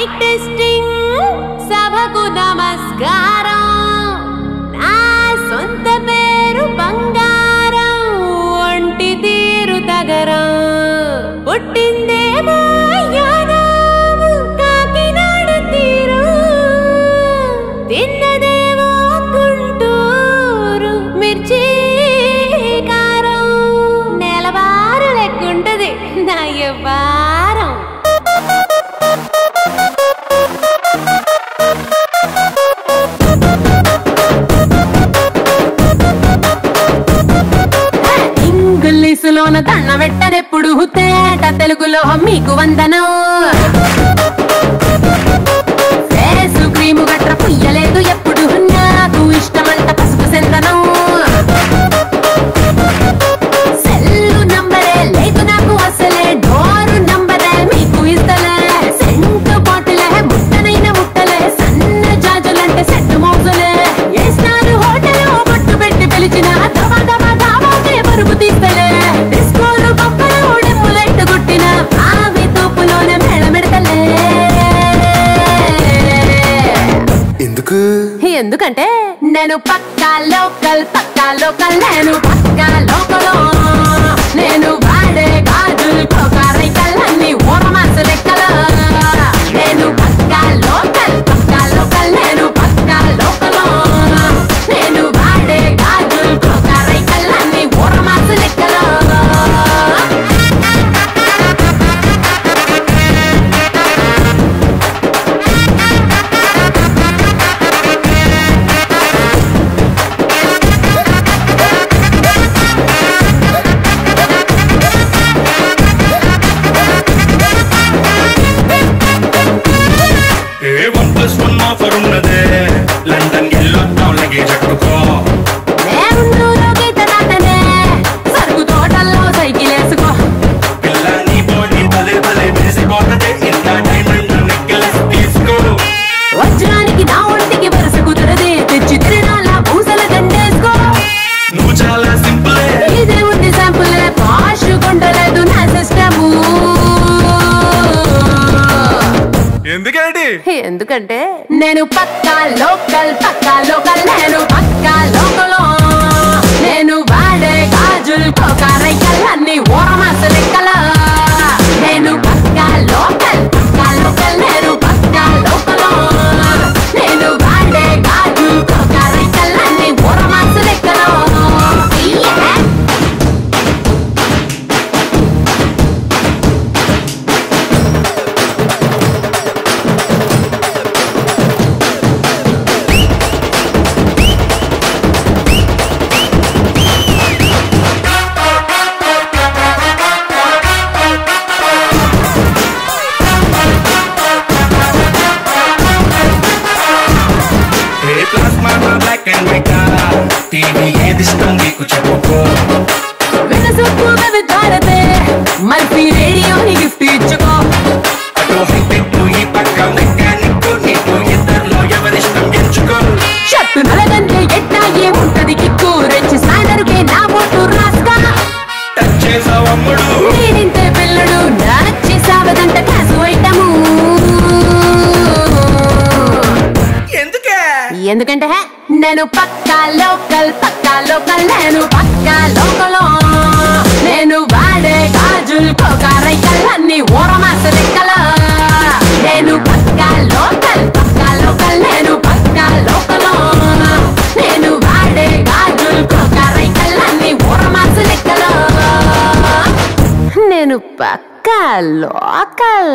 mic testing సభకు నమస్కారం నా సొంత పేరు బంగారం ఒంటి తీరు తగరం పుట్టిందేమో యానాము కాకినాడ తీరు తిన్నదేమో గుంటూరు మిర్చి కారం నెలవారు లెక్కుంటది నా వ్యవహారం ఇంగ్లీషులోన దండ పెట్టనెప్పుడు తేట తెలుగులో మీకు వందనం ఫేసు క్రీము గట్ర పుయ్యలేదు ఎప్పుడు నాకు ఇష్టమంట పసుపు సెందనం సెల్లు నంబరే లేదు నాకు అసలే డోరు నంబరే మీకు ఇస్తలే సెంటు బాటిలే ముట్టనైన ముట్టలే సన్న జాజులంటే సెట్టు మోజులే ఏస్తారు హోటల్ బొట్టు పెట్టి పిలిచిన దవా దవా దావాకే పరుపు తీస్తలే డిస్కోలు బొమ్మలు డెమ్ములెట్టు గుట్టిన ఆవి తూపులోనే మేళమెడతలే ఎందుకంటే నేను పక్కా లోకల్ నేను పక్కా లోకలో నేను వాడే గాజులు కోకారైకల్లన్నీ ఓరమాసు లెక్కల నేను పక్కా లోకల్ నేను పక్కా లోకలో నేను వాడే గాజులు కోకారైకల్లన్నీ ఓరమాసు లెక్కల లండన్ ఎల్లో టౌన్ లగే జట్టుకో సరుకు తోటల్లో సైకిల్ వేసుకో పిల్ల నీ బాడీ భలే భలే మెరిసిపోతదే ఇంత డైమండ్ నెక్లెస్ తీసుకో వజ్రానికి నా ఒంటికి వరుస కుదరదే తెచ్చి తిరణాల పూసల దండేసుకో నువ్వు చాలా సింపుల్ ఇదే ఉంది శాంపుల్ పాష్ కొండలేదు నా సిస్టము ఎందుకంటే నేను పక్కా లోకల్ నేను పక్కా లోకలో నేను వాడే గాజులు కోకారైకల్లన్నీ ఓరమాస లెక్కల నేను పక్కా లోకల్ నేను పక్కా లోకలో నేను వాడే గాజులు కోకారైకల్లన్నీ ఓరమాస లెక్కల టీవీ ఏది ఇష్టం నీకు చెప్పుకో వినసొప్పు విధారతే మల్పి రేడియోని గిఫ్ట్ ఇచ్చుకో అటు హైటెక్ ఈ పక్క మెకానిక్ నీకు ఇద్దరిలో ఎవరిష్టం ఎంచుకో షర్టు నలగంటే ఎట్టా ఏముంటది కిక్కు రెచ్చి సాయనరుకే నా బొట్టు రాస్కా టచ్ చేసావమ్ముడు నేనింతే పిల్లడు నచ్చి సావదంట క్లాసు ఐటము ఎందుకంటే నేను పక్కా లోకల్ నేను పక్కా లోకలో నేను వాడే గాజులు కోకారైకల్లన్నీ ఓరమాస లెక్కల నేను పక్కా లోకల్ నేను పక్కా లోకలో నేను వాడే గాజులు కోకారైకల్లన్నీ ఓరమాస లెక్కల నేను పక్కా లోకల్